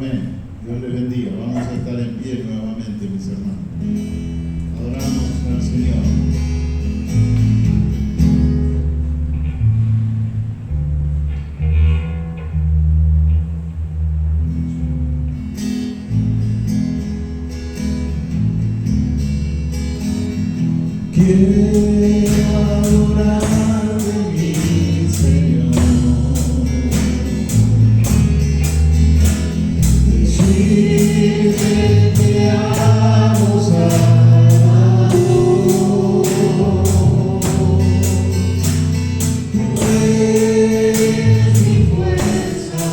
Amén. Dios les bendiga. Vamos a estar en pie nuevamente, mis hermanos. Adoramos al Señor. Quiero adorarte, mi Señor, decirte te amo, Salvador. Tú eres mi fuerza,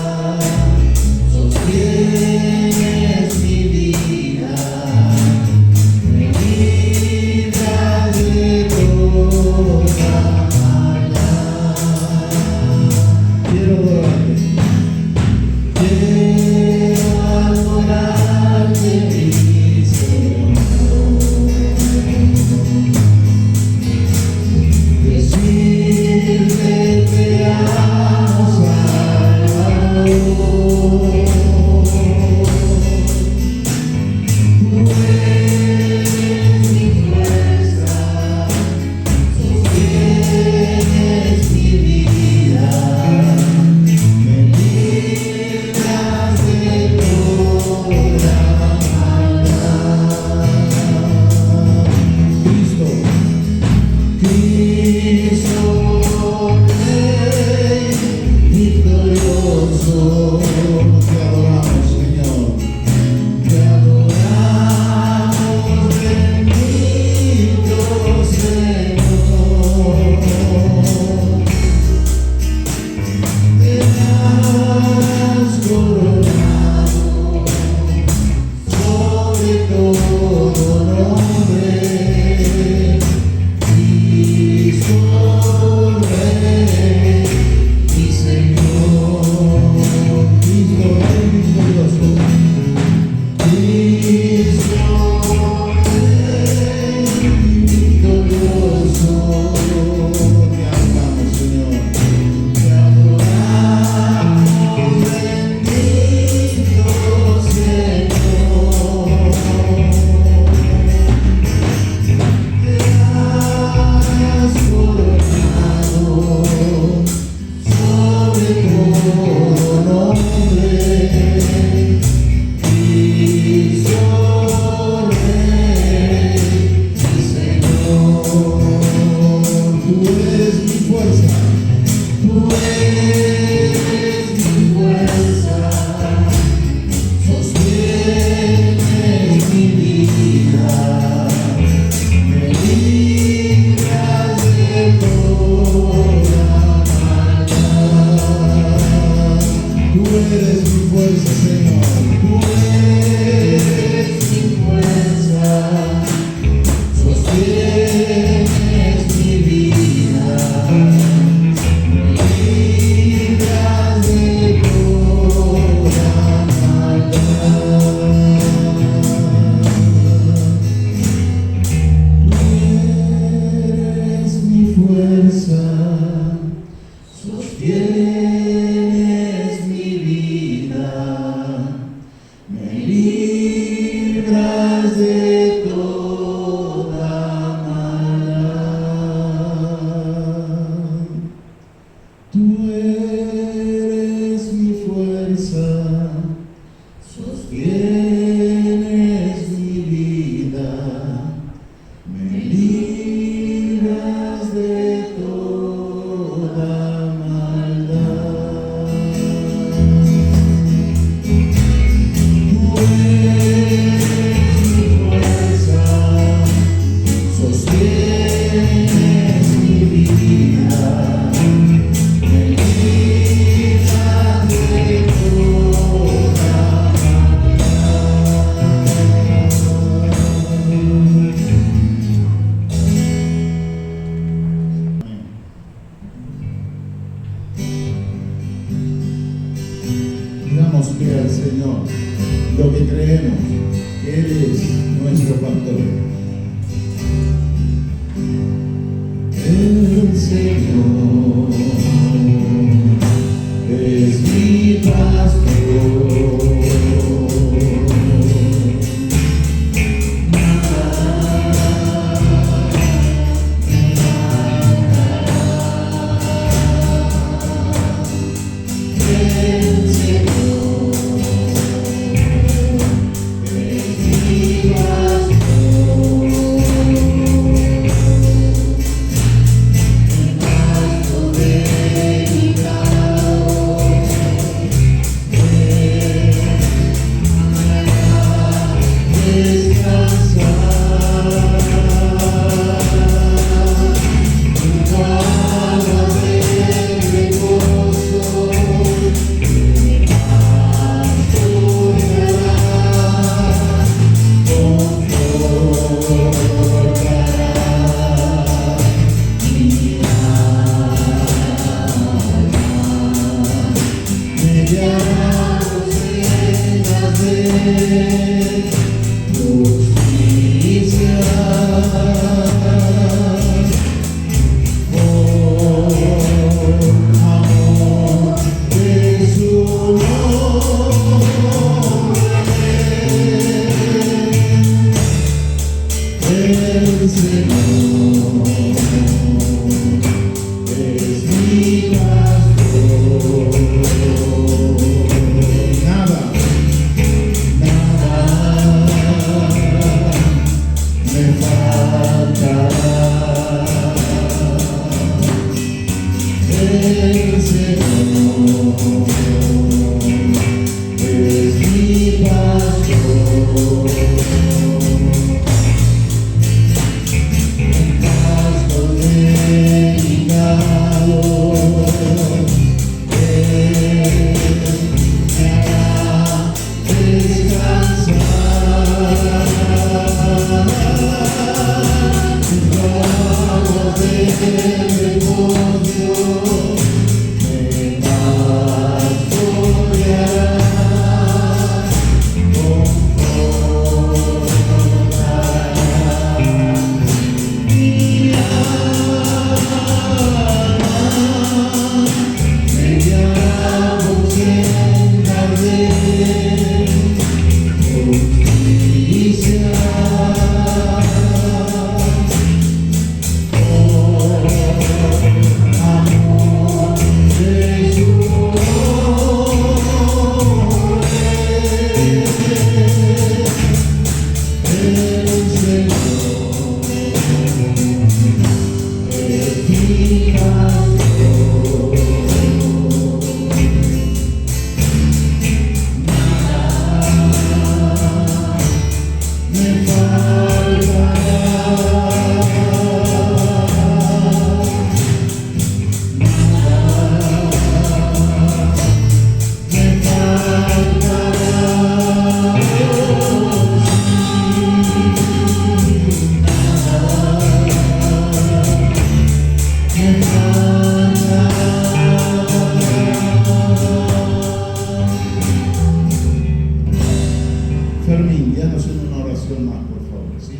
sostienes mi vida. Es mi pastor. oración más, por favor, ¿sí?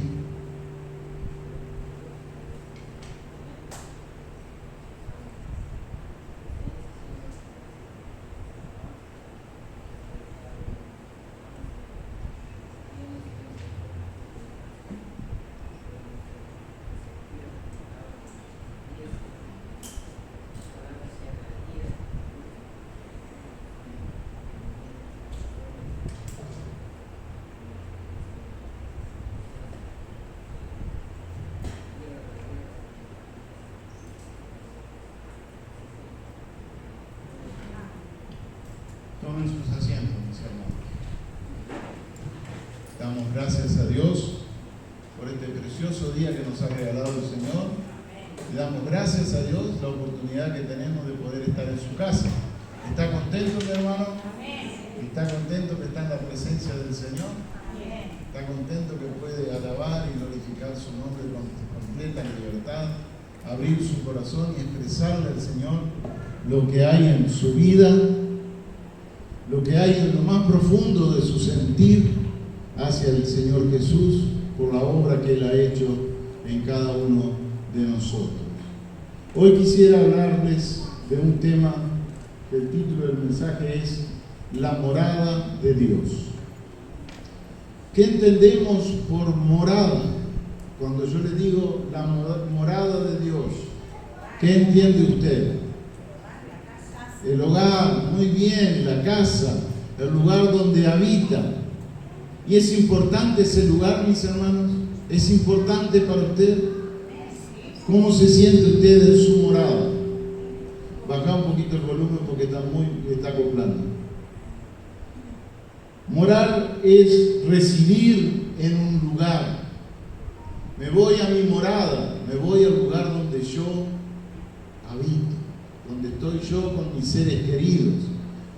Tomen sus asientos, mis hermanos. Damos gracias a Dios por este precioso día que nos ha regalado el Señor. Le damos gracias a Dios la oportunidad que tenemos de poder estar en su casa. ¿Está contento, mi hermano? ¿Está contento que está en la presencia del Señor? ¿Está contento que puede alabar y glorificar su nombre con completa libertad? Abrir su corazón y expresarle al Señor lo que hay en su vida, lo que hay en lo más profundo de su sentir hacia el Señor Jesús por la obra que Él ha hecho en cada uno de nosotros. Hoy quisiera hablarles de un tema que el título del mensaje es La morada de Dios. ¿Qué entendemos por morada? Cuando yo le digo la morada de Dios, ¿qué entiende usted? El hogar, muy bien, la casa, el lugar donde habita. ¿Y es importante ese lugar, mis hermanos? ¿Es importante para usted? ¿Cómo se siente usted en su morada? Baja un poquito el volumen porque está acoplando. Morar es residir en un lugar. Me voy a mi morada, me voy al lugar donde yo habito, donde estoy yo con mis seres queridos,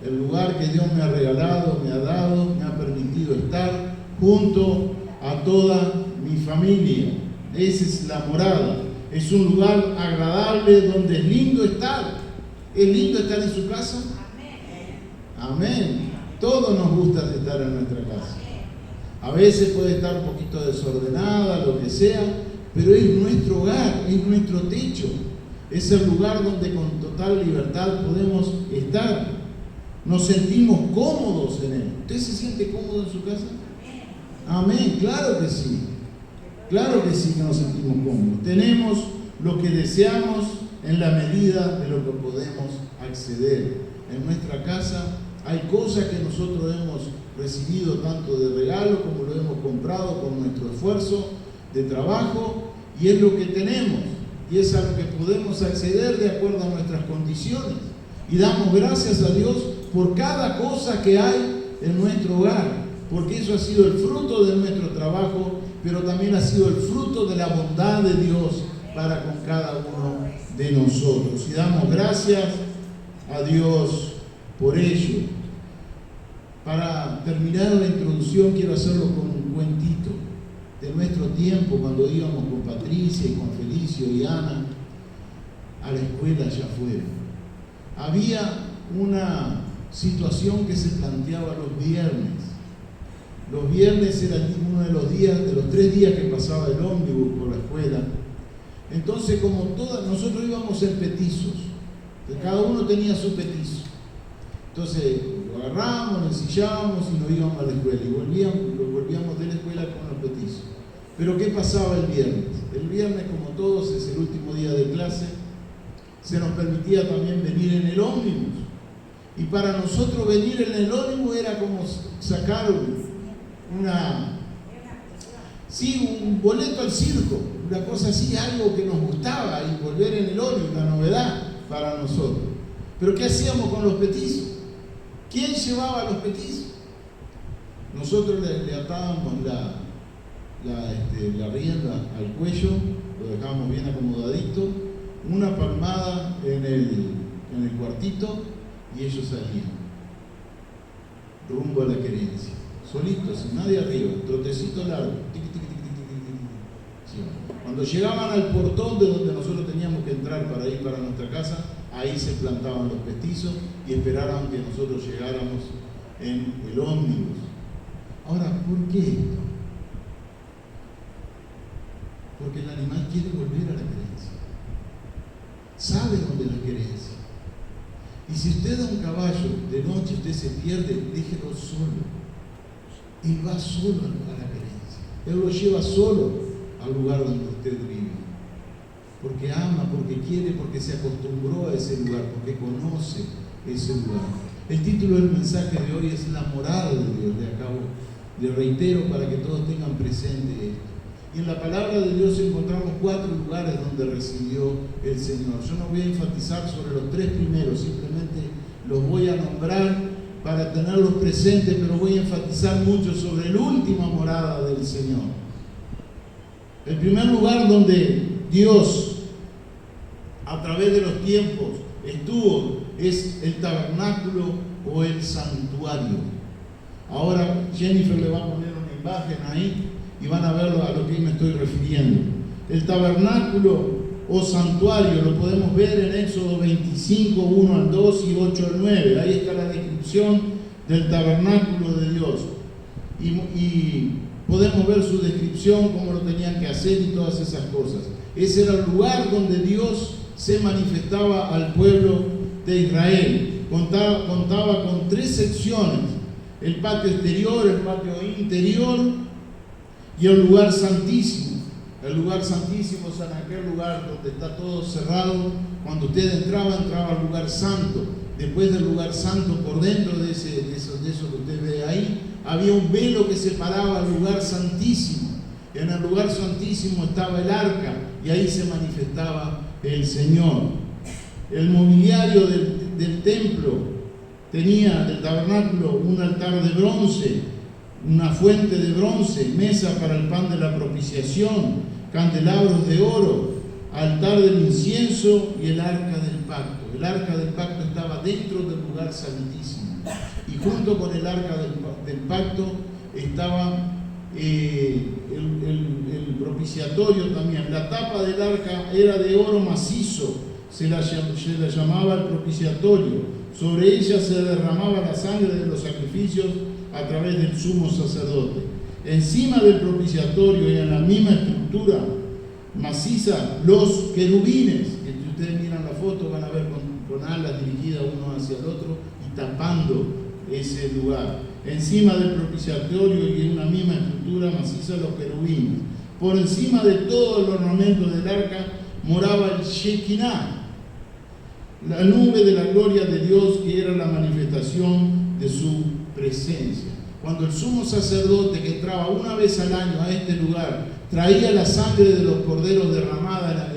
el lugar que Dios me ha regalado, me ha dado, me ha permitido estar junto a toda mi familia. Esa es la morada. Es un lugar agradable donde es lindo estar. ¿Es lindo estar en su casa? Amén. Todos nos gusta estar en nuestra casa. A veces puede estar un poquito desordenada, lo que sea, pero es nuestro hogar, es nuestro techo. Es el lugar donde con total libertad podemos estar. Nos sentimos cómodos en él. ¿Usted se siente cómodo en su casa? Amén, claro que sí. Claro que sí que nos sentimos cómodos. Tenemos lo que deseamos en la medida de lo que podemos acceder. En nuestra casa hay cosas que nosotros hemos recibido tanto de regalo como lo hemos comprado con nuestro esfuerzo de trabajo, y es lo que tenemos. Y es a lo que podemos acceder de acuerdo a nuestras condiciones. Y damos gracias a Dios por cada cosa que hay en nuestro hogar, porque eso ha sido el fruto de nuestro trabajo, pero también ha sido el fruto de la bondad de Dios para con cada uno de nosotros. Y damos gracias a Dios por ello. Para terminar la introducción, quiero hacerlo con un cuentito de nuestro tiempo, cuando íbamos con Patricia y con Felicio y Ana a la escuela allá afuera. Había una situación que se planteaba los viernes. Los viernes era uno de los días, de los 3 días que pasaba el ómnibus por la escuela. Entonces, como nosotros íbamos en petizos, cada uno tenía su petizo. Entonces, lo agarramos, lo ensillábamos y nos íbamos a la escuela. Y volvíamos de la escuela con los petizos. Pero ¿qué pasaba el viernes? El viernes, como todos, es el último día de clase. Se nos permitía también venir en el ómnibus. Y para nosotros venir en el ómnibus era como sacar un boleto al circo, una cosa así, algo que nos gustaba, y volver en el ómnibus, una novedad para nosotros. Pero ¿qué hacíamos con los petizos? ¿Quién llevaba los petizos? Nosotros le atábamos la rienda al cuello, lo dejábamos bien acomodadito, una palmada en el cuartito, y ellos salían rumbo a la querencia, solitos, sin nadie arriba, trotecito largo, tic, tic, tic, tic, tic, tic, tic. Sí. Cuando llegaban al portón de donde nosotros teníamos que entrar para ir para nuestra casa, ahí se plantaban los petizos y esperaban que nosotros llegáramos en el ómnibus. Ahora, ¿por qué esto? animal quiere volver a la querencia. Sabe dónde es la querencia. Y si usted da un caballo de noche, usted se pierde, déjelo solo. Él va solo a la querencia. Él lo lleva solo al lugar donde usted vive. Porque ama, porque quiere, porque se acostumbró a ese lugar, porque conoce ese lugar. El título del mensaje de hoy es La morada de Dios. Le reitero para que todos tengan presente esto. Y en la palabra de Dios encontramos 4 lugares donde residió el Señor. Yo no voy a enfatizar sobre los 3 primeros, simplemente los voy a nombrar para tenerlos presentes, pero voy a enfatizar mucho sobre la última morada del Señor. El primer lugar donde Dios, a través de los tiempos, estuvo, es el tabernáculo o el santuario. Ahora Jennifer le va a poner una imagen ahí y van a ver a lo que me estoy refiriendo. El tabernáculo o santuario lo podemos ver en Éxodo 25, 1 al 2 y 8 al 9. Ahí está la descripción del tabernáculo de Dios. Y podemos ver su descripción, cómo lo tenían que hacer y todas esas cosas. Ese era el lugar donde Dios se manifestaba al pueblo de Israel. Contaba con 3 secciones: el patio exterior, el patio interior y el lugar santísimo. El lugar santísimo es en aquel lugar donde está todo cerrado. Cuando usted entraba al lugar santo. Después del lugar santo, por dentro de eso que usted ve ahí, había un velo que separaba el lugar santísimo. En el lugar santísimo estaba el arca y ahí se manifestaba el Señor. El mobiliario del templo tenía del tabernáculo un altar de bronce, una fuente de bronce, mesa para el pan de la propiciación, candelabros de oro, altar del incienso y el arca del pacto. El arca del pacto estaba dentro del lugar santísimo. Y junto con el arca del pacto estaba el propiciatorio también. La tapa del arca era de oro macizo, se la llamaba el propiciatorio. Sobre ella se derramaba la sangre de los sacrificios a través del sumo sacerdote. Encima del propiciatorio y en la misma estructura maciza, los querubines, que si ustedes miran la foto van a ver con alas dirigidas uno hacia el otro y tapando ese lugar. Encima del propiciatorio y en una misma estructura maciza, los querubines. Por encima de todo el ornamento del arca moraba el Shekinah, la nube de la gloria de Dios, que era la manifestación de su presencia. Cuando el sumo sacerdote, que entraba una vez al año a este lugar, traía la sangre de los corderos derramada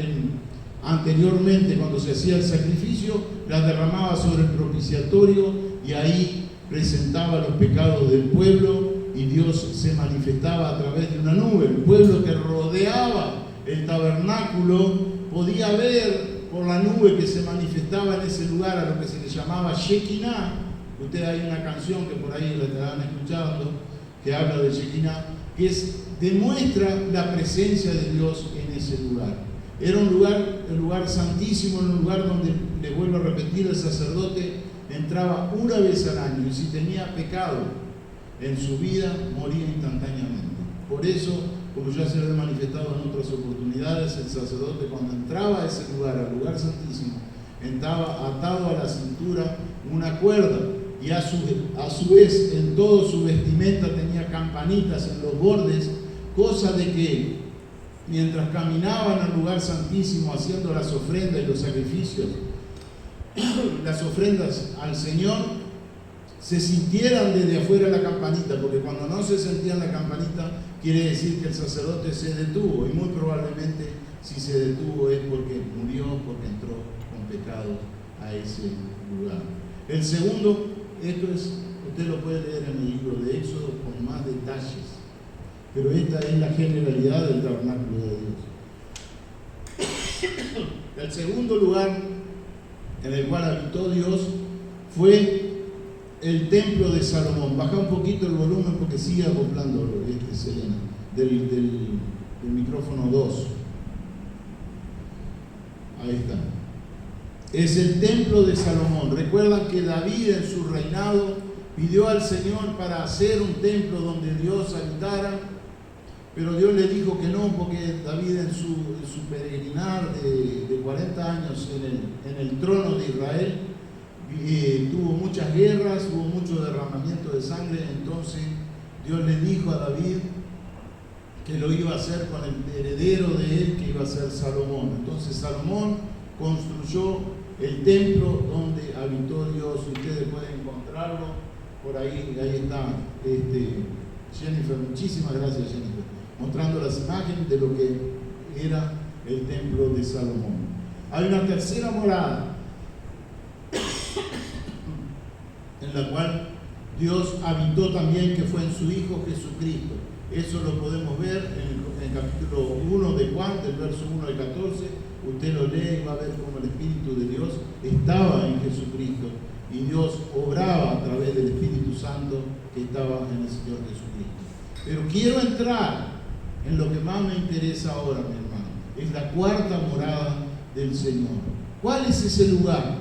anteriormente, cuando se hacía el sacrificio, la derramaba sobre el propiciatorio y ahí presentaba los pecados del pueblo y Dios se manifestaba a través de una nube. El pueblo que rodeaba el tabernáculo podía ver por la nube que se manifestaba en ese lugar a lo que se le llamaba Shekinah. Ustedes, hay una canción que por ahí la estarán escuchando que habla de Shekinah, que demuestra la presencia de Dios en ese lugar. Era un lugar, el lugar santísimo, un lugar donde, les vuelvo a repetir, el sacerdote entraba una vez al año y si tenía pecado en su vida, moría instantáneamente. Por eso, como ya se lo he manifestado en otras oportunidades, el sacerdote cuando entraba a ese lugar, al lugar santísimo, entraba atado a la cintura una cuerda y a su vez en todo su vestimenta tenía campanitas en los bordes, cosa de que mientras caminaban al lugar santísimo haciendo las ofrendas y los sacrificios, las ofrendas al Señor, se sintieran desde afuera la campanita, porque cuando no se sentía la campanita quiere decir que el sacerdote se detuvo, y muy probablemente si se detuvo es porque murió, porque entró con pecado a ese lugar. El segundo, esto es, usted lo puede leer en el libro de Éxodo con más detalles, pero esta es la generalidad del tabernáculo de Dios. El segundo lugar en el cual habitó Dios fue el templo de Salomón. Baja un poquito el volumen porque sigue acoplando Selena, del micrófono 2. Ahí está. Es el templo de Salomón. Recuerdan que David en su reinado pidió al Señor para hacer un templo donde Dios habitara, pero Dios le dijo que no, porque David en su peregrinar de 40 años en el trono de Israel, tuvo muchas guerras, hubo mucho derramamiento de sangre. Entonces Dios le dijo a David que lo iba a hacer con el heredero de él, que iba a ser Salomón. Entonces Salomón construyó el templo donde habitó Dios. Ustedes pueden encontrarlo por ahí está Jennifer, muchísimas gracias Jennifer, mostrando las imágenes de lo que era el templo de Salomón. Hay una tercera morada en la cual Dios habitó también, que fue en su Hijo Jesucristo. Eso lo podemos ver en el capítulo 1 de Juan, del verso 1 al 14. Usted lo lee y va a ver cómo el Espíritu de Dios estaba en Jesucristo y Dios obraba a través del Espíritu Santo que estaba en el Señor Jesucristo. Pero quiero entrar en lo que más me interesa ahora, mi hermano. Es la cuarta morada del Señor. ¿Cuál es ese lugar?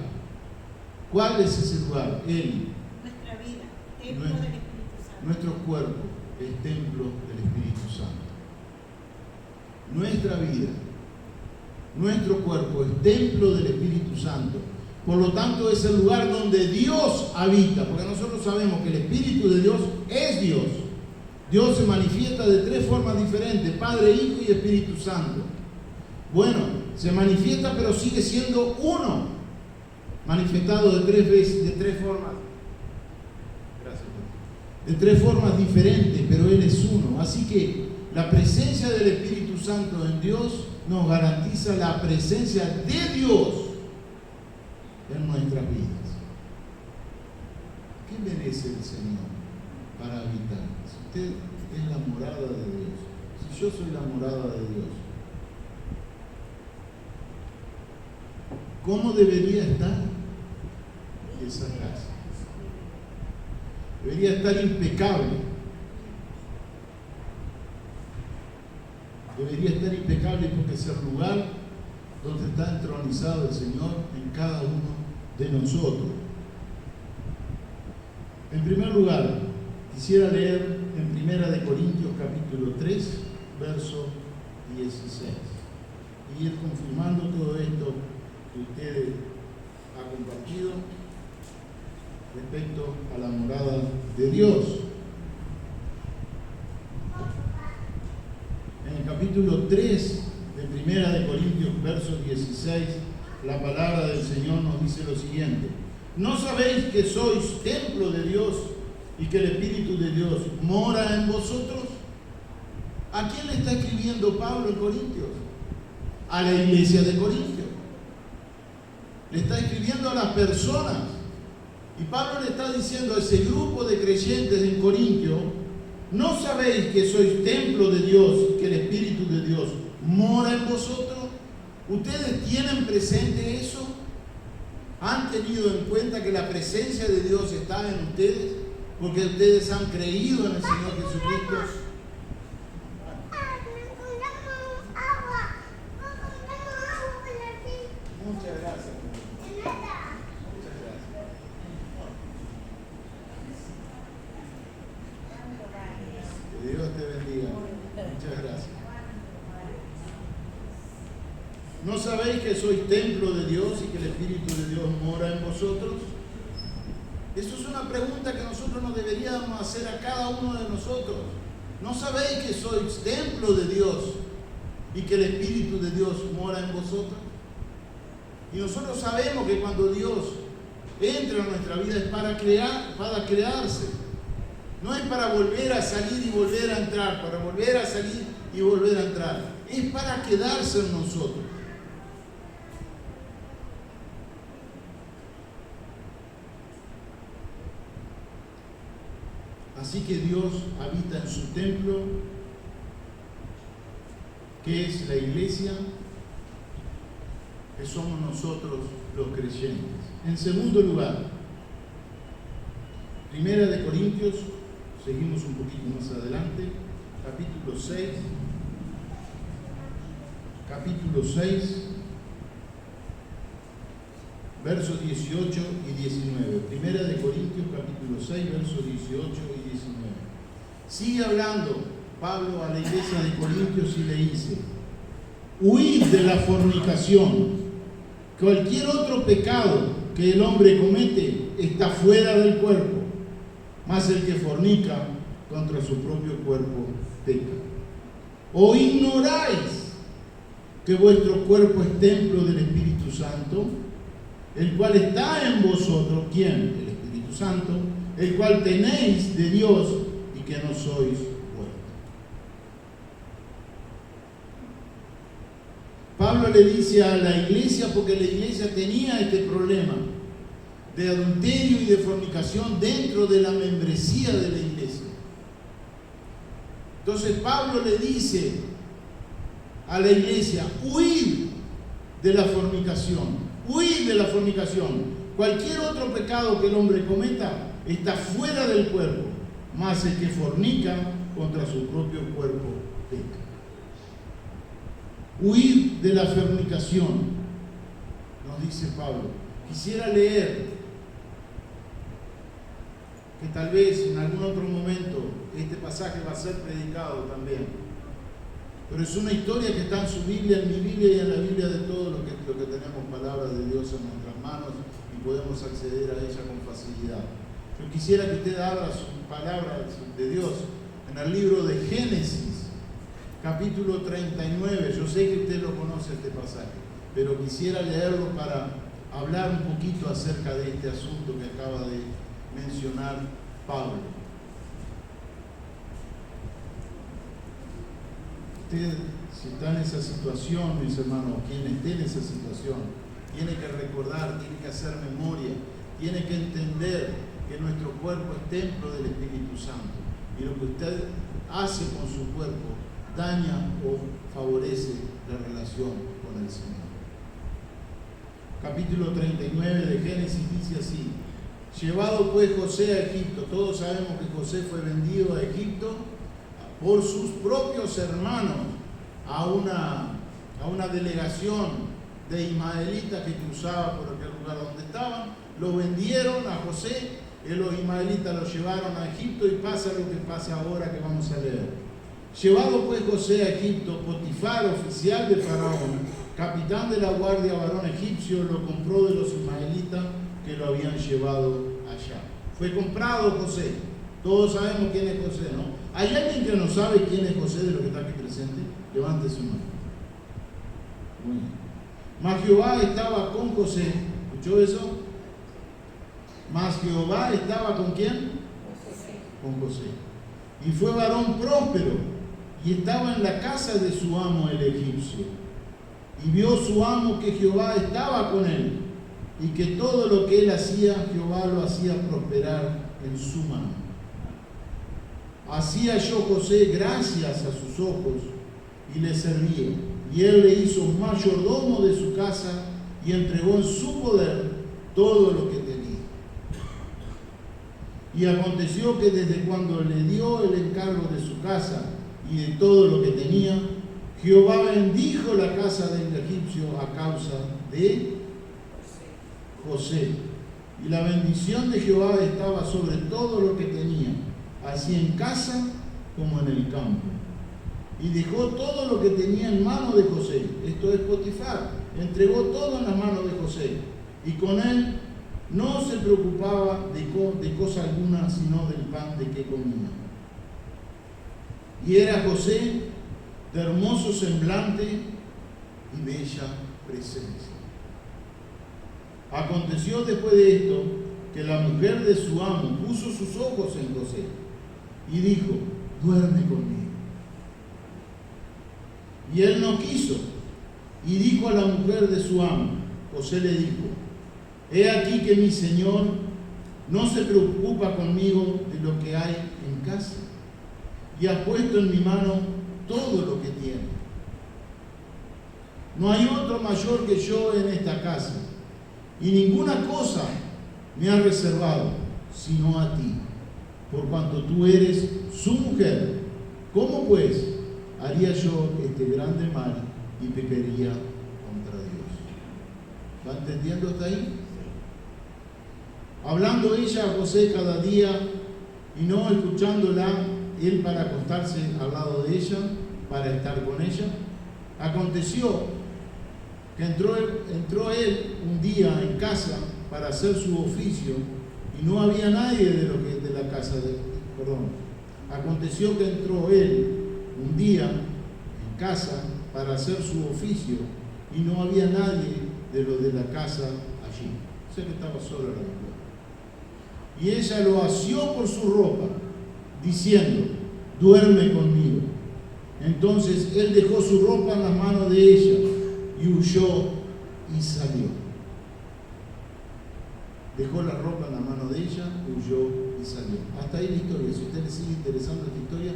¿Cuál es ese lugar? Él. Nuestra vida, templo del Espíritu Santo. Nuestro cuerpo es templo del Espíritu Santo. Nuestra vida, nuestro cuerpo es templo del Espíritu Santo. Por lo tanto, es el lugar donde Dios habita, porque nosotros sabemos que el Espíritu de Dios es Dios. Dios se manifiesta de tres formas diferentes: Padre, Hijo y Espíritu Santo. Bueno, se manifiesta, pero sigue siendo uno, manifestado de tres formas. Gracias. De tres formas diferentes, pero Él es uno. Así que la presencia del Espíritu Santo en Dios nos garantiza la presencia de Dios en nuestras vidas. ¿Qué merece el Señor para habitar? Si usted es la morada de Dios, si yo soy la morada de Dios, ¿cómo debería estar esa casa? Debería estar impecable. Debería estar impecable porque es el lugar donde está entronizado el Señor en cada uno de nosotros. En primer lugar, quisiera leer en 1 Corintios capítulo 3, verso 16, y ir confirmando todo esto que ustedes han compartido respecto a la morada de Dios. En el capítulo 3 de 1 Corintios, verso 16, la palabra del Señor nos dice lo siguiente: ¿no sabéis que sois templo de Dios y que el Espíritu de Dios mora en vosotros? ¿A quién le está escribiendo Pablo en Corintios? A la iglesia de Corintios. Le está escribiendo a las personas. Y Pablo le está diciendo a ese grupo de creyentes en Corintio: ¿no sabéis que sois templo de Dios, que el Espíritu de Dios mora en vosotros? ¿Ustedes tienen presente eso? ¿Han tenido en cuenta que la presencia de Dios está en ustedes? Porque ustedes han creído en el Señor Jesucristo. Muchas gracias. Muchas gracias. Que Dios te bendiga. Muchas gracias. ¿No sabéis que sois templo de Dios y que el Espíritu de Dios mora en vosotros? Eso es una pregunta que nosotros nos deberíamos hacer a cada uno de nosotros. ¿No sabéis que sois templo de Dios y que el Espíritu de Dios mora en vosotros? Y nosotros sabemos que cuando Dios entra en nuestra vida es para crearse. No es para volver a salir y volver a entrar, para volver a salir y volver a entrar. Es para quedarse en nosotros. Así que Dios habita en su templo, que es la iglesia, que somos nosotros los creyentes. En segundo lugar, 1 Corintios, seguimos un poquito más adelante, capítulo 6, versos 18 y 19. 1 Corintios capítulo 6, versos 18 y 19. Sigue hablando Pablo a la iglesia de Corintios y le dice: huid de la fornicación. Cualquier otro pecado que el hombre comete está fuera del cuerpo, mas el que fornica contra su propio cuerpo peca. ¿O ignoráis que vuestro cuerpo es templo del Espíritu Santo, el cual está en vosotros? ¿Quién? El Espíritu Santo, el cual tenéis de Dios y que no sois vuestros. Pablo le dice a la iglesia, porque la iglesia tenía este problema de adulterio y de fornicación dentro de la membresía de la iglesia. Entonces Pablo le dice a la iglesia: huid de la fornicación, huid de la fornicación. Cualquier otro pecado que el hombre cometa está fuera del cuerpo, mas el que fornica contra su propio cuerpo peca. Huid de la fornicación, nos dice Pablo. Quisiera leer, que tal vez en algún otro momento este pasaje va a ser predicado también, pero es una historia que está en su Biblia, en mi Biblia y en la Biblia de todos los que tenemos palabra de Dios en nuestras manos y podemos acceder a ella con facilidad. Yo quisiera que usted abra su palabra de Dios en el libro de Génesis, capítulo 39. Yo sé que usted lo conoce este pasaje, pero quisiera leerlo para hablar un poquito acerca de este asunto que acaba de mencionar Pablo. Usted, si está en esa situación, mis hermanos, quien esté en esa situación, tiene que recordar, tiene que hacer memoria, tiene que entender que nuestro cuerpo es templo del Espíritu Santo y lo que usted hace con su cuerpo daña o favorece la relación con el Señor. Capítulo 39 de Génesis dice así: llevado pues José a Egipto. Todos sabemos que José fue vendido a Egipto por sus propios hermanos a una delegación de ismaelitas que cruzaba por aquel lugar donde estaban. Lo vendieron a José, los ismaelitas lo llevaron a Egipto y pasa lo que pasa ahora que vamos a leer. Llevado pues José a Egipto, Potifar, oficial de Faraón, capitán de la guardia, varón egipcio, lo compró de los ismaelitas que lo habían llevado allá. Fue comprado José. Todos sabemos quién es José, ¿no? ¿Hay alguien que no sabe quién es José de lo que está aquí presente? Levante su mano. Muy bien. Mas Jehová estaba con José. ¿Escuchó eso? Mas Jehová estaba ¿con quién? Con José. Y fue varón próspero y estaba en la casa de su amo el egipcio. Y vio su amo que Jehová estaba con él y que todo lo que él hacía, Jehová lo hacía prosperar en su mano. Así halló José gracias a sus ojos y le servía. Y él le hizo mayordomo de su casa y entregó en su poder todo lo que tenía. Y aconteció que desde cuando le dio el encargo de su casa y de todo lo que tenía, Jehová bendijo la casa del egipcio a causa de José. Y la bendición de Jehová estaba sobre todo lo que tenía, así en casa como en el campo. Y dejó todo lo que tenía en mano de José. Esto es Potifar. Entregó todo en las manos de José. Y con él no se preocupaba de cosa alguna, sino del pan de que comía. Y era José de hermoso semblante y bella presencia. Aconteció después de esto que la mujer de su amo puso sus ojos en José y dijo: duerme conmigo. Y él no quiso, y dijo a la mujer de su amo. José le dijo: he aquí que mi señor no se preocupa conmigo de lo que hay en casa, y ha puesto en mi mano todo lo que tiene. No hay otro mayor que yo en esta casa, y ninguna cosa me ha reservado sino a ti, por cuanto tú eres su mujer. ¿Cómo pues haría yo este grande mal y pecaría contra Dios? ¿Va entendiendo hasta ahí? Hablando ella a José cada día y no escuchándola, él para acostarse al lado de ella, para estar con ella. Aconteció que entró él un día en casa para hacer su oficio y no había nadie de la casa Aconteció que entró él un día en casa para hacer su oficio y no había nadie de los de la casa allí. O sea que estaba sola la mujer. Y ella lo asió por su ropa, diciendo: duerme conmigo. Entonces él dejó su ropa en las manos de ella y huyó y salió. Dejó la ropa en la mano de ella, huyó y salió. Hasta ahí la historia. Si a usted le sigue interesando esta historia,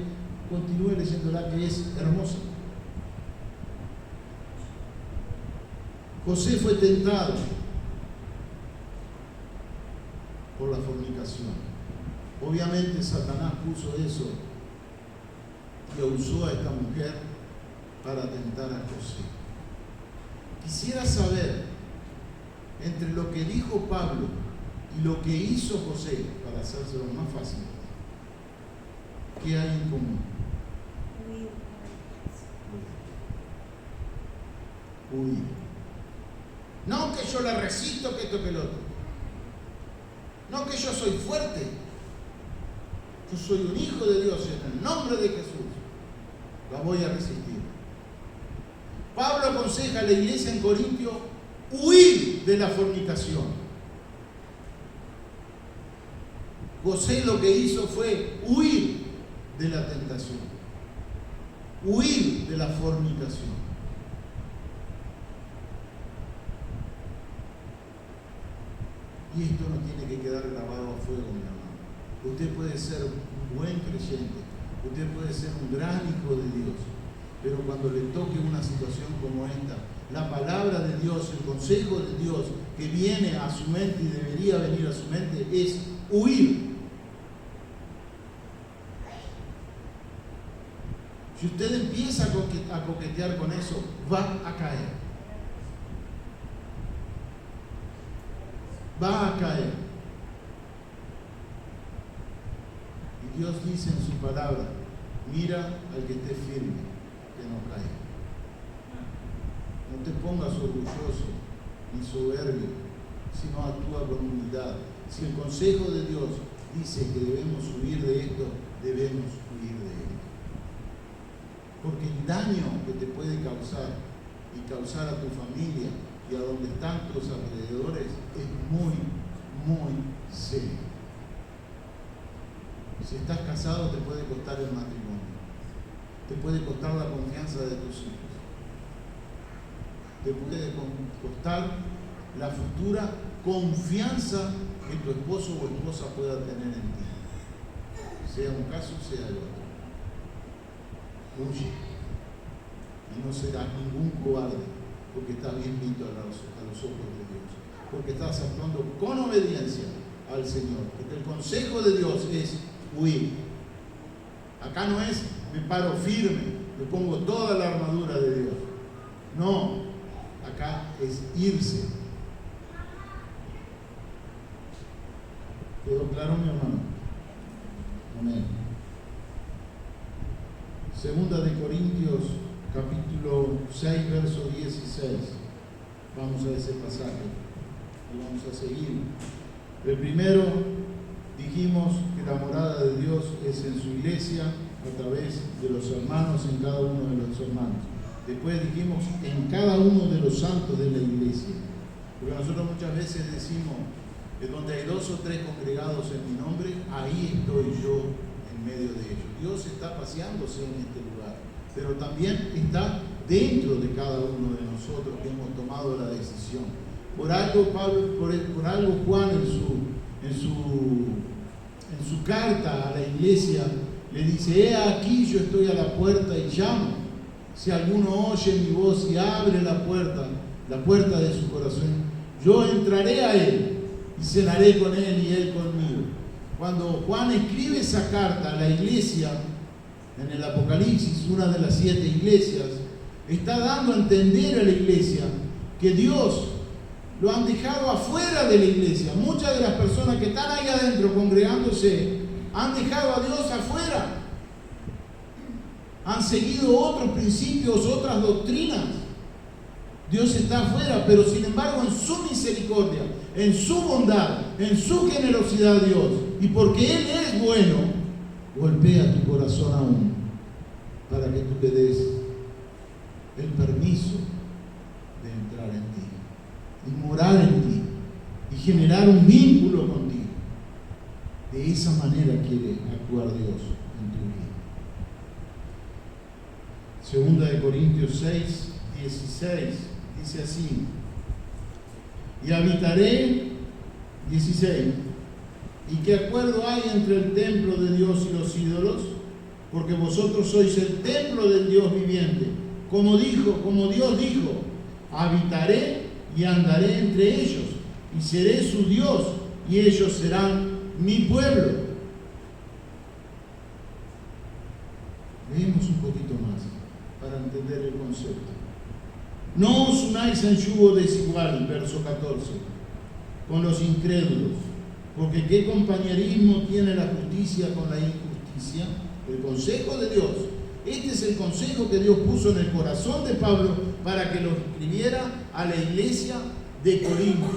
continúe leyéndola, que es hermosa. José fue tentado por la fornicación. Obviamente Satanás puso eso y usó a esta mujer para tentar a José. Quisiera saber, entre lo que dijo Pablo y lo que hizo José, para hacérselo más fácil, ¿qué hay en común? Huir. No que yo la resisto, que esto, que el otro. No que yo soy fuerte. Yo soy un hijo de Dios y en el nombre de Jesús la voy a resistir. Pablo aconseja a la iglesia en Corintio huir de la fornicación. José lo que hizo fue huir de la tentación, huir de la fornicación. Y esto no tiene que quedar grabado a fuego, mi hermano. Usted puede ser un buen creyente, usted puede ser un gran hijo de Dios, pero cuando le toque una situación como esta, la palabra de Dios, el consejo de Dios que viene a su mente y debería venir a su mente es huir. Si usted empieza a coquetear con eso, va a caer. Va a caer. Y Dios dice en su palabra: mira al que esté firme, que no caiga. No te pongas orgulloso ni soberbio, sino actúa con humildad. Si el consejo de Dios dice que debemos huir de esto, debemos huir de esto. Porque el daño que te puede causar y causar a tu familia y a donde están tus alrededores es muy, muy serio. Si estás casado, te puede costar el matrimonio, te puede costar la confianza de tus hijos, te puede costar la futura confianza que tu esposo o esposa pueda tener en ti, sea un caso, sea el otro. Huye y no serás ningún cobarde, porque estás bien visto a los ojos de Dios, porque estás actuando con obediencia al Señor, porque el consejo de Dios es huir. Acá no es me paro firme, me pongo toda la armadura de Dios. No, acá es irse. ¿Quedó claro, mi hermano? Amén. Segunda de Corintios, capítulo 6, verso 16. Vamos a ese pasaje y vamos a seguir. El primero, dijimos que la morada de Dios es en su iglesia, a través de los hermanos, en cada uno de los hermanos. Después dijimos en cada uno de los santos de la iglesia. Porque nosotros muchas veces decimos que donde hay 2 o 3 congregados en mi nombre, ahí estoy yo en medio de ellos. Dios está paseándose en este lugar, pero también está dentro de cada uno de nosotros que hemos tomado la decisión. Por algo Juan en su carta a la iglesia le dice: he aquí yo estoy a la puerta y llamo. Si alguno oye mi voz y abre la puerta de su corazón, yo entraré a él y cenaré con él y él conmigo. Cuando Juan escribe esa carta a la iglesia, en el Apocalipsis, una de las 7 iglesias, está dando a entender a la iglesia que Dios lo han dejado afuera de la iglesia. Muchas de las personas que están ahí adentro congregándose han dejado a Dios afuera han seguido otros principios, otras doctrinas. Dios está afuera, pero sin embargo en su misericordia, en su bondad, en su generosidad Dios, y porque Él es bueno, golpea tu corazón aún, para que tú le des el permiso de entrar en ti, y morar en ti, y generar un vínculo contigo. De esa manera quiere actuar Dios en tu vida. Segunda de Corintios 6, 16, dice así: y habitaré, 16, ¿y qué acuerdo hay entre el templo de Dios y los ídolos? Porque vosotros sois el templo del Dios viviente. Como Dios dijo, habitaré y andaré entre ellos, y seré su Dios, y ellos serán mi pueblo. Leemos un poquito más para entender el concepto. No os unáis en yugo desigual, verso 14, con los incrédulos, porque ¿qué compañerismo tiene la justicia con la injusticia? El consejo de Dios. Este es el consejo que Dios puso en el corazón de Pablo para que lo escribiera a la iglesia de Corintios.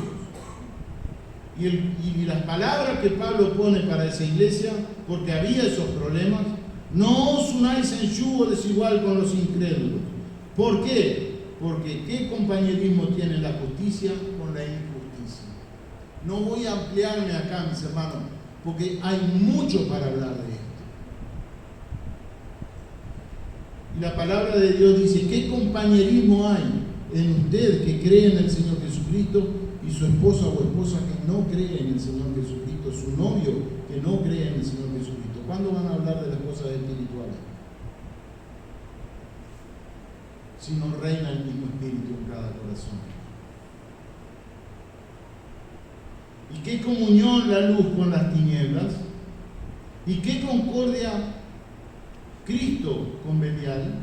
Y las palabras que Pablo pone para esa iglesia, porque había esos problemas: no os unáis en yugo desigual con los incrédulos. ¿Por qué? Porque ¿qué compañerismo tiene la justicia con la injusticia? No voy a ampliarme acá, mis hermanos, porque hay mucho para hablar de esto. Y la palabra de Dios dice: ¿qué compañerismo hay en usted que cree en el Señor Jesucristo y su esposa o esposa que no cree en el Señor Jesucristo, su novio que no cree en el Señor Jesucristo? ¿Cuándo van a hablar de las cosas espirituales? Si no reina el mismo espíritu en cada corazón. ¿Y qué comunión la luz con las tinieblas? ¿Y qué concordia Cristo con Belial?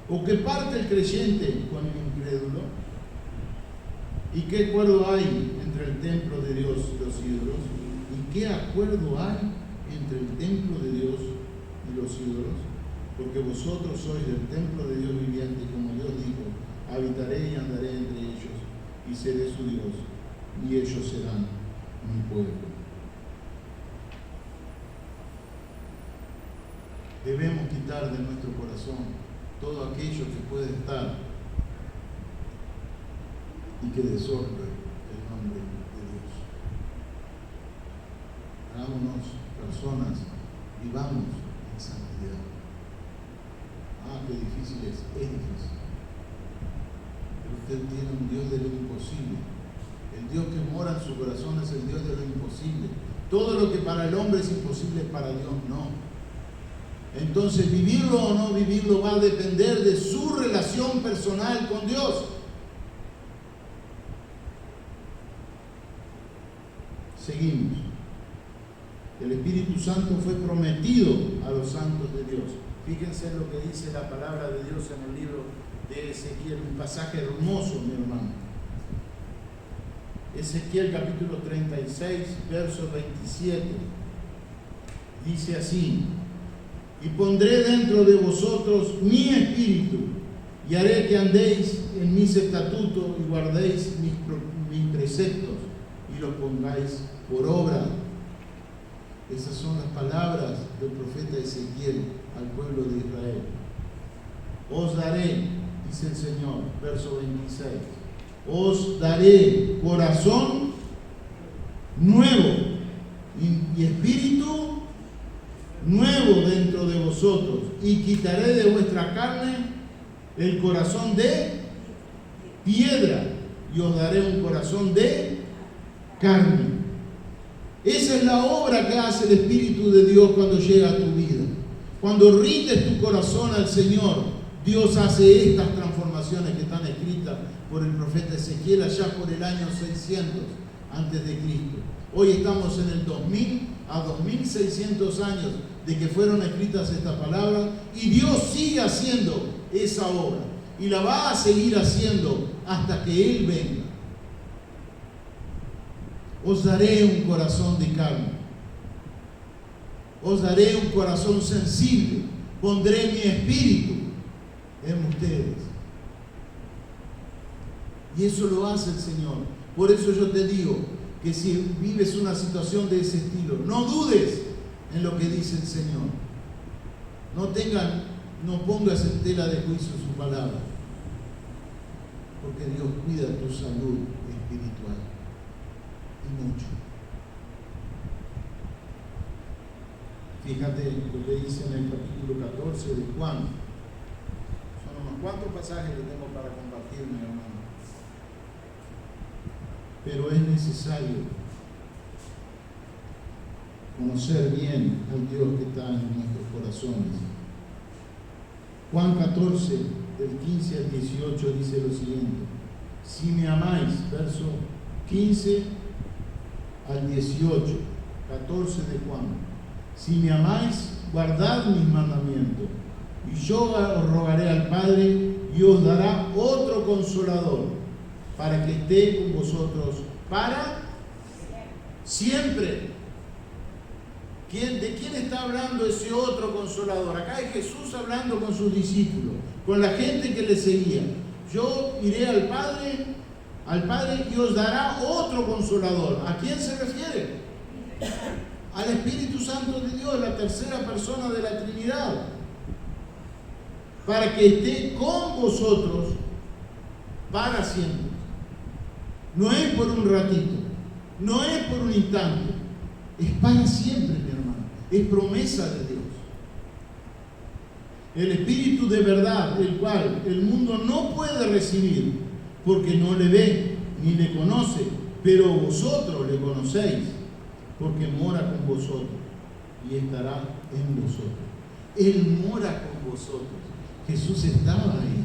¿O qué parte el creyente con el incrédulo? ¿Y qué acuerdo hay entre el templo de Dios y los ídolos? ¿Y qué acuerdo hay entre el templo de Dios y los ídolos? Porque vosotros sois del templo de Dios viviente, como Dios dijo: habitaré y andaré entre ellos, y seré su Dios, y ellos serán mi pueblo. Debemos quitar de nuestro corazón todo aquello que puede estar y que deshonre el nombre de Dios. Hagámonos personas, vivamos en santidad. Qué difícil es difícil. Pero usted tiene un Dios de lo imposible. El Dios que mora en su corazón es el Dios de lo imposible. Todo lo que para el hombre es imposible, para Dios no. Entonces, vivirlo o no vivirlo va a depender de su relación personal con Dios. Seguimos. El Espíritu Santo fue prometido a los santos de Dios. Fíjense lo que dice la palabra de Dios en el libro de Ezequiel, un pasaje hermoso, mi hermano. Ezequiel capítulo 36, verso 27. Dice así: y pondré dentro de vosotros mi espíritu, y haré que andéis en mis estatutos y guardéis mis preceptos, y los pongáis por obra. Esas son las palabras del profeta Ezequiel al pueblo de Israel. Os daré, dice el Señor, verso 26, os daré corazón nuevo y espíritu nuevo dentro de vosotros, y quitaré de vuestra carne el corazón de piedra, y os daré un corazón de carne. Esa es la obra que hace el Espíritu de Dios cuando llega a tu vida. Cuando rindes tu corazón al Señor, Dios hace estas transformaciones que están escritas por el profeta Ezequiel allá por el año 600 antes de Cristo. Hoy estamos en el 2000 a 2600 años de que fueron escritas estas palabras, y Dios sigue haciendo esa obra y la va a seguir haciendo hasta que Él venga. Os daré un corazón de carne, os daré un corazón sensible, pondré mi espíritu en ustedes. Y eso lo hace el Señor. Por eso yo te digo que si vives una situación de ese estilo, no dudes en lo que dice el Señor. No pongas en tela de juicio su palabra, porque Dios cuida tu salud espiritual, y mucho. Fíjate lo que dice en el capítulo 14 de Juan. Son unos cuantos pasajes que tengo para compartir, mi hermano. Pero es necesario conocer bien al Dios que está en nuestros corazones. Juan 14, del 15 al 18, dice lo siguiente: si me amáis, verso 15 al 18, 14 de Juan. Si me amáis, guardad mis mandamientos, y yo os rogaré al Padre, y os dará otro consolador, para que esté con vosotros para siempre. ¿De quién está hablando ese otro consolador? Acá es Jesús hablando con sus discípulos, con la gente que le seguía. Yo iré al Padre, y os dará otro consolador. ¿A quién se refiere? Al Espíritu Santo de Dios, la tercera persona de la Trinidad, para que esté con vosotros para siempre. No es por un ratito, no es por un instante, es para siempre, mi hermano, es promesa de Dios. El Espíritu de verdad, el cual el mundo no puede recibir, porque no le ve ni le conoce, pero vosotros le conocéis, porque mora con vosotros y estará en vosotros. Él mora con vosotros. Jesús estaba ahí,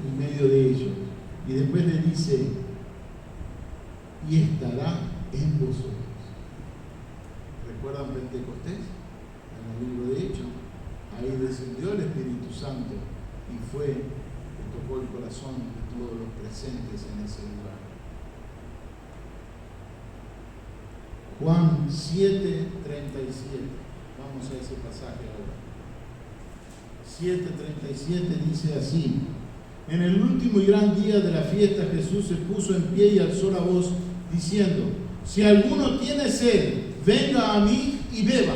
en medio de ellos. Y después le dice, y estará en vosotros. ¿Recuerdan Pentecostés? En el libro de Hechos. Ahí descendió el Espíritu Santo y tocó el corazón de todos los presentes en ese lugar. Juan 7:37. Vamos a ese pasaje ahora. 7:37 dice así: en el último y gran día de la fiesta, Jesús se puso en pie y alzó la voz, diciendo: si alguno tiene sed, venga a mí y beba.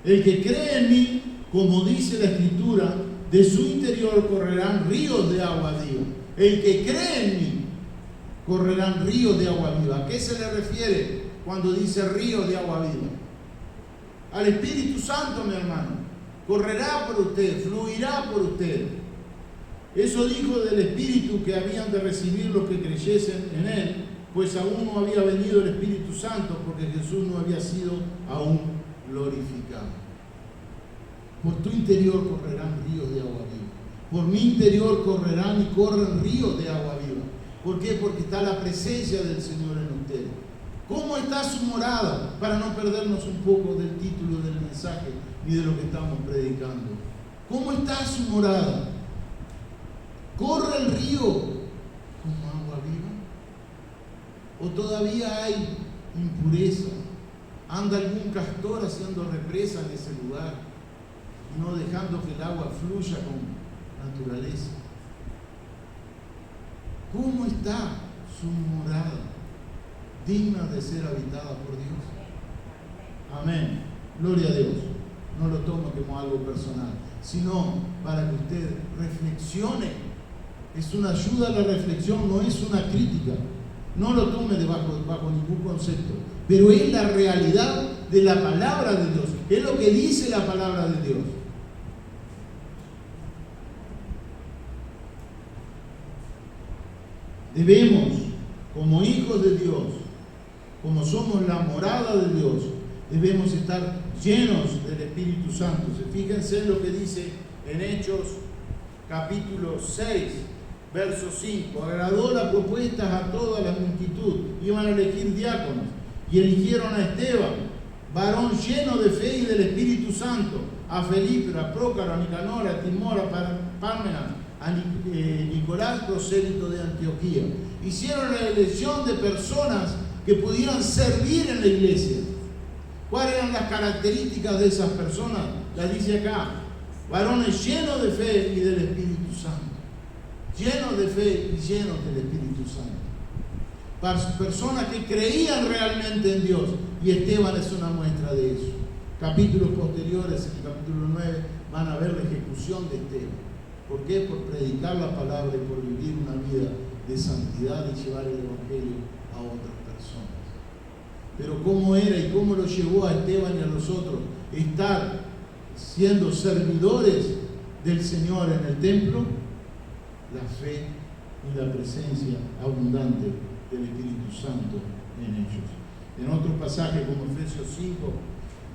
El que cree en mí, como dice la Escritura, de su interior correrán ríos de agua viva. El que cree en mí, correrán ríos de agua viva. ¿A qué se le refiere cuando dice ríos de agua viva? Al Espíritu Santo, mi hermano. Correrá por usted, fluirá por usted. Eso dijo del Espíritu que habían de recibir los que creyesen en Él, pues aún no había venido el Espíritu Santo, porque Jesús no había sido aún glorificado. Por tu interior correrán ríos de agua viva. Por mi interior correrán y corren ríos de agua viva. ¿Por qué? Porque está la presencia del Señor en usted. ¿Cómo está su morada? Para no perdernos un poco del título del mensaje ni de lo que estamos predicando. ¿Cómo está su morada? ¿Corre el río como agua viva? ¿O todavía hay impureza? ¿Anda algún castor haciendo represa en ese lugar y no dejando que el agua fluya con naturaleza? ¿Cómo está su morada? Digna de ser habitada por Dios. Amén. Gloria a Dios. No lo tome como algo personal, sino para que usted reflexione. Es una ayuda a la reflexión, no es una crítica. No lo tome bajo ningún concepto, pero es la realidad de la palabra de Dios. Es lo que dice la palabra de Dios. Debemos, como hijos de Dios, como somos la morada de Dios, debemos estar llenos del Espíritu Santo. Fíjense en lo que dice en Hechos capítulo 6, verso 5. Agradó las propuestas a toda la multitud. Iban a elegir diáconos y eligieron a Esteban, varón lleno de fe y del Espíritu Santo, a Felipe, a Prócaro, a Nicanor, a Timor, a Pármenas, a Nicolás, prosélito de Antioquía. Hicieron la elección de personas que pudieran servir en la iglesia. ¿Cuáles eran las características de esas personas? Las dice acá: varones llenos de fe y del Espíritu Santo. Llenos de fe y llenos del Espíritu Santo. Personas que creían realmente en Dios. Y Esteban es una muestra de eso. Capítulos posteriores, en el capítulo 9, van a ver la ejecución de Esteban. ¿Por qué? Por predicar la palabra y por vivir una vida de santidad y llevar el Evangelio a otras personas. Pero ¿cómo era y cómo lo llevó a Esteban y a los otros estar siendo servidores del Señor en el templo? La fe y la presencia abundante del Espíritu Santo en ellos. En otro pasaje como Efesios 5,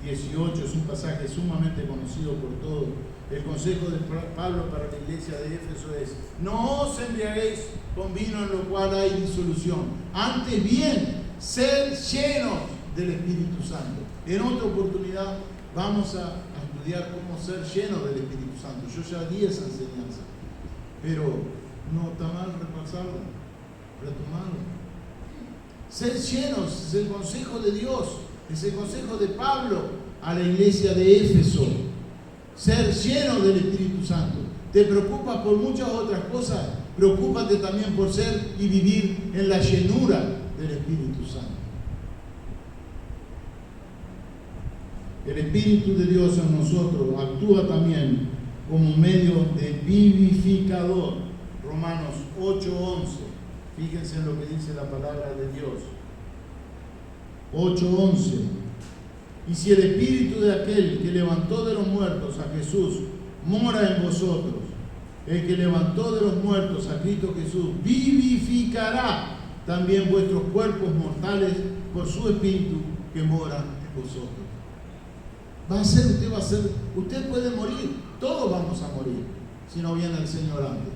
18, es un pasaje sumamente conocido por todos. El consejo de Pablo para la iglesia de Éfeso es: no os embriaguéis con vino en lo cual hay disolución, antes bien, sed llenos del Espíritu Santo. En otra oportunidad vamos a estudiar cómo ser llenos del Espíritu Santo. Yo ya di esa enseñanza, pero no está mal repasarlo, retomarlo. Ser llenos es el consejo de Dios, es el consejo de Pablo a la iglesia de Éfeso. Ser lleno del Espíritu Santo. ¿Te preocupas por muchas otras cosas? Preocúpate también por ser y vivir en la llenura del Espíritu Santo. El Espíritu de Dios en nosotros actúa también como un medio de vivificador. Romanos 8:11. Fíjense en lo que dice la palabra de Dios. 8:11. Y si el Espíritu de aquel que levantó de los muertos a Jesús mora en vosotros, el que levantó de los muertos a Cristo Jesús vivificará también vuestros cuerpos mortales por su Espíritu que mora en vosotros. Usted puede morir, todos vamos a morir si no viene el Señor antes.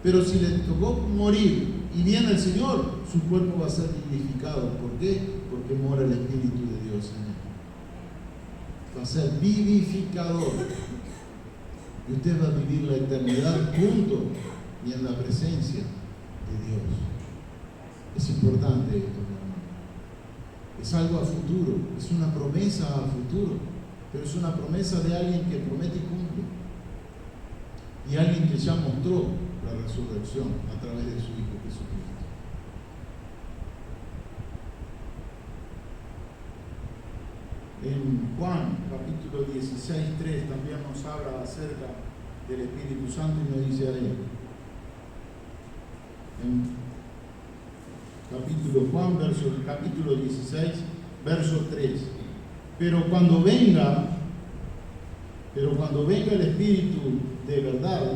Pero si le tocó morir y viene el Señor, su cuerpo va a ser vivificado. ¿Por qué? Porque mora el Espíritu de Dios en él. Va a ser vivificador. Y usted va a vivir la eternidad junto y en la presencia de Dios. Es importante esto, mi hermano. Es algo a futuro, es una promesa a futuro, pero es una promesa de alguien que promete y cumple. Y alguien que ya mostró la resurrección a través de su Hijo Jesucristo. En Juan capítulo 16:3 también nos habla acerca del Espíritu Santo y nos dice ahí, en capítulo 16, verso 3: pero cuando venga el Espíritu de verdad,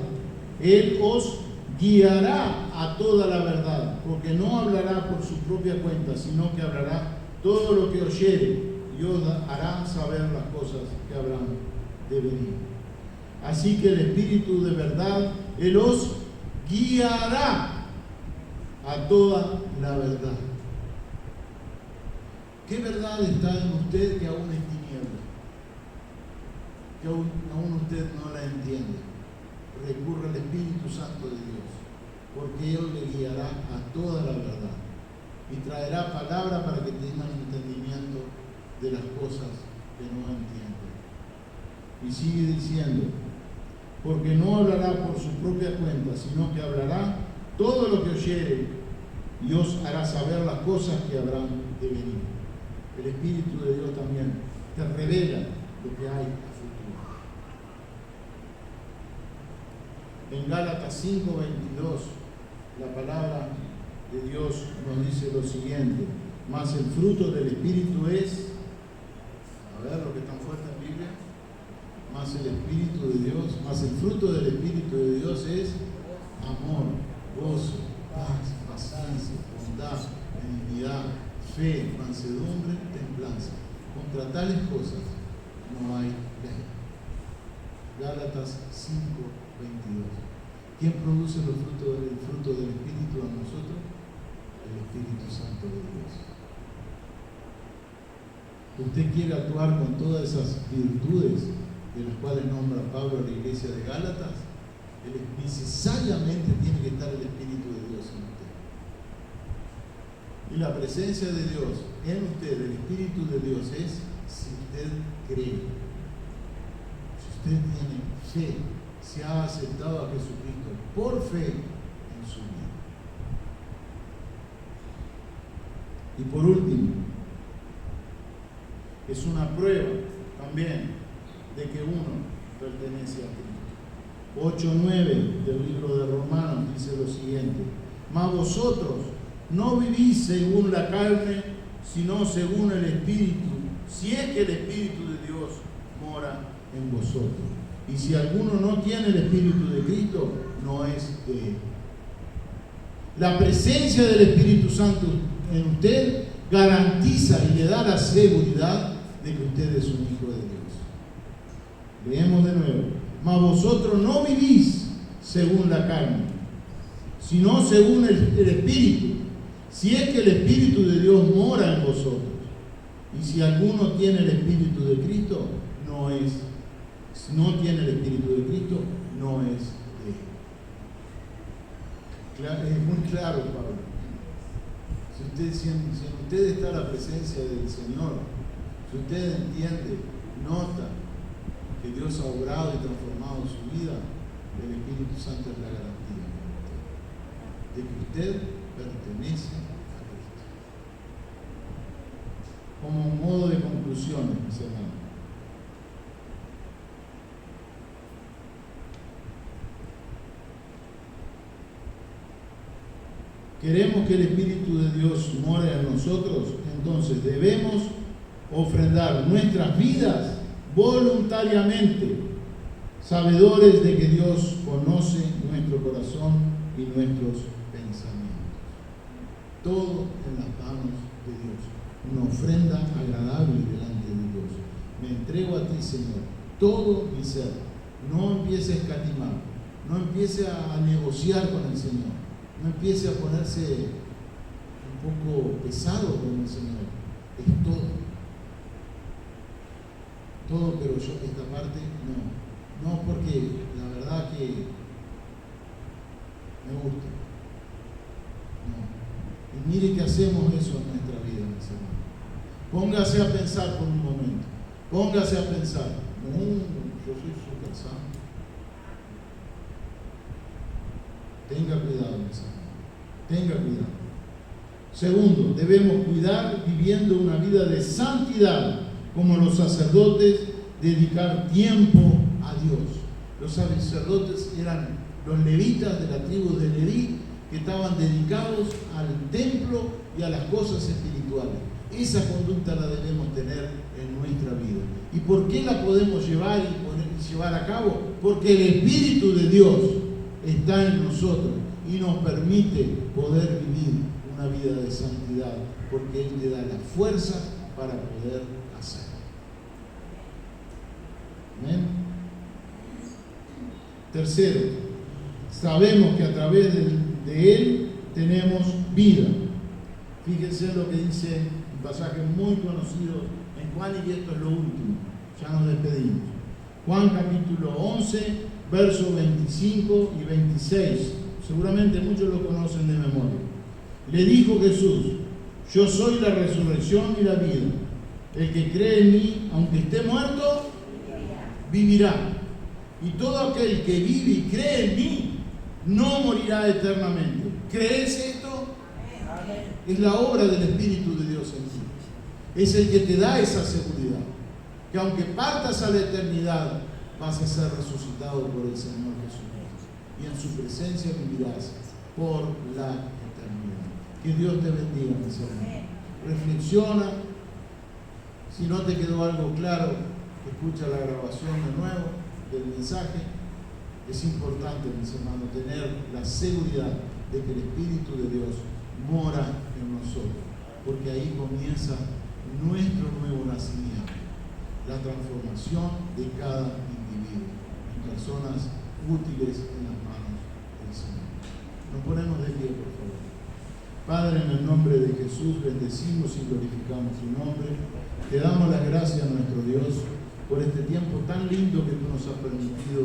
Él os guiará a toda la verdad, porque no hablará por su propia cuenta, sino que hablará todo lo que oyere y os hará saber las cosas que habrán de venir. Así que el Espíritu de verdad, Él os guiará a toda la verdad. ¿Qué verdad está en usted que aún es tiniebla? Que aún usted no la entiende. Recurre al Espíritu Santo de Dios, porque Él le guiará a toda la verdad y traerá palabra para que tengan entendimiento de las cosas que no entienden. Y sigue diciendo: porque no hablará por su propia cuenta, sino que hablará todo lo que oyere y os hará saber las cosas que habrán de venir. El Espíritu de Dios también te revela lo que hay a futuro. En Gálatas 5:22, la palabra de Dios nos dice lo siguiente: mas el fruto del Espíritu es, a ver lo que es tan fuerte en Biblia, mas el Espíritu de Dios, mas el fruto del Espíritu de Dios es amor, gozo, paz, paciencia, bondad, benignidad, fe, mansedumbre, templanza. Contra tales cosas no hay ley. Gálatas 5:22. ¿Quién produce el fruto del Espíritu a nosotros? El Espíritu Santo de Dios. ¿Usted quiere actuar con todas esas virtudes de las cuales nombra Pablo a la iglesia de Gálatas? Necesariamente tiene que estar el Espíritu de Dios en usted. Y la presencia de Dios en usted, el Espíritu de Dios, es si usted cree, si usted tiene fe, si ha aceptado a Jesucristo por fe en su vida. Y por último, es una prueba también de que uno pertenece a Cristo. 8:9 del libro de Romanos dice lo siguiente: mas vosotros no vivís según la carne, sino según el Espíritu, si es que el Espíritu de Dios mora en vosotros. Y si alguno no tiene el Espíritu de Cristo, no es de él. La presencia del Espíritu Santo en usted garantiza y le da la seguridad de que usted es un hijo de Dios. Leemos de nuevo: mas vosotros no vivís según la carne, sino según el Espíritu, si es que el Espíritu de Dios mora en vosotros. Y si alguno tiene el Espíritu de Cristo, no tiene el Espíritu de Cristo, no es de él. Es muy claro, Pablo. Si en usted está la presencia del Señor, si usted entiende, nota que Dios ha obrado y transformado su vida, el Espíritu Santo es la garantía de que usted pertenece a Cristo. Como un modo de conclusiones, mis hermanos. Queremos que el Espíritu de Dios more en nosotros, entonces debemos ofrendar nuestras vidas voluntariamente, sabedores de que Dios conoce nuestro corazón y nuestros pensamientos. Todo en las manos de Dios. Una ofrenda agradable delante de Dios. Me entrego a ti, Señor, todo mi ser. No empiece a escatimar, no empiece a negociar con el Señor, no empiece a ponerse un poco pesado con el Señor. Es todo. Todo, pero yo esta parte no, porque la verdad que me gusta. No. Y mire que hacemos eso en nuestra vida, mis hermanos. Póngase a pensar por un momento. Póngase a pensar. No, yo soy súper santo. Tenga cuidado, mis hermanos. Tenga cuidado. Segundo, debemos cuidar viviendo una vida de santidad, como los sacerdotes, dedicar tiempo a Dios. Los sacerdotes eran los levitas de la tribu de Leví, que estaban dedicados al templo y a las cosas espirituales. Esa conducta la debemos tener en nuestra vida. ¿Y por qué la podemos llevar y llevar a cabo? Porque el Espíritu de Dios está en nosotros y nos permite poder vivir una vida de santidad, porque Él te da las fuerzas para poder hacerlo. ¿Amén? Tercero, sabemos que a través de Él tenemos vida. Fíjense lo que dice un pasaje muy conocido en Juan, y esto es lo último, ya nos despedimos. Juan capítulo 11, versos 25 y 26. Seguramente muchos lo conocen de memoria. Le dijo Jesús: yo soy la resurrección y la vida. El que cree en mí, aunque esté muerto, vivirá. Y todo aquel que vive y cree en mí, no morirá eternamente. ¿Crees esto? Es la obra del Espíritu de Dios en ti. Es el que te da esa seguridad. Que aunque partas a la eternidad, vas a ser resucitado por el Señor Jesucristo. Y en su presencia vivirás por la eternidad. Que Dios te bendiga, mis hermanos. Reflexiona. Si no te quedó algo claro, escucha la grabación de nuevo del mensaje. Es importante, mis hermanos, tener la seguridad de que el Espíritu de Dios mora en nosotros, porque ahí comienza nuestro nuevo nacimiento, la transformación de cada individuo en personas útiles en las manos del Señor. Nos ponemos de pie, por favor. Padre, en el nombre de Jesús, bendecimos y glorificamos su nombre. Te damos las gracias a nuestro Dios por este tiempo tan lindo que tú nos has permitido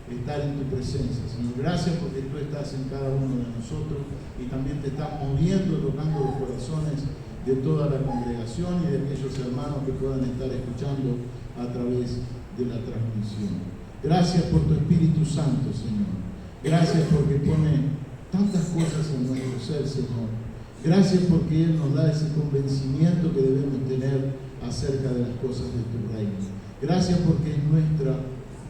estar en tu presencia, Señor. Gracias porque tú estás en cada uno de nosotros y también te estás moviendo, tocando los corazones de toda la congregación y de aquellos hermanos que puedan estar escuchando a través de la transmisión. Gracias por tu Espíritu Santo, Señor. Gracias porque pone tantas cosas en nuestro ser, Señor. Gracias porque Él nos da ese convencimiento que debemos tener acerca de las cosas de tu reino. Gracias porque es nuestra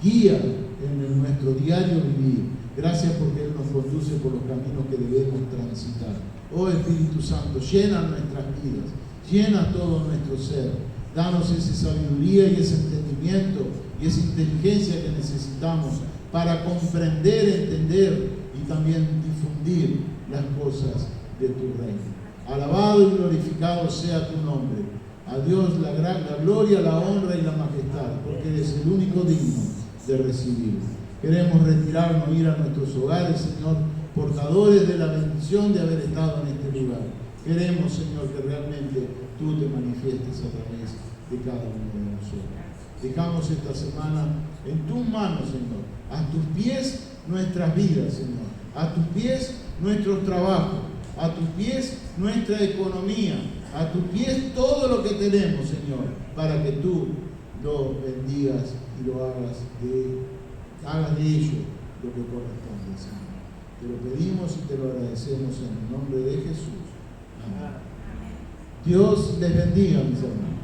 guía en nuestro diario vivir. Gracias porque Él nos conduce por los caminos que debemos transitar. Oh Espíritu Santo, llena nuestras vidas, llena todo nuestro ser. Danos esa sabiduría y ese entendimiento y esa inteligencia que necesitamos para comprender, entender y también difundir las cosas de tu reino. Alabado y glorificado sea tu nombre. A Dios la gloria, la honra y la majestad, porque eres el único digno de recibir. Queremos retirarnos, ir a nuestros hogares, Señor, portadores de la bendición de haber estado en este lugar. Queremos, Señor, que realmente tú te manifiestes a través de cada uno de nosotros. Dejamos esta semana en tus manos, Señor. A tus pies nuestras vidas, Señor. A tus pies nuestros trabajos. A tus pies nuestra economía. A tus pies todo lo que tenemos, Señor, para que tú lo bendigas y lo hagas de ello lo que corresponde, Señor. Te lo pedimos y te lo agradecemos en el nombre de Jesús. Amén. Dios les bendiga, mis hermanos.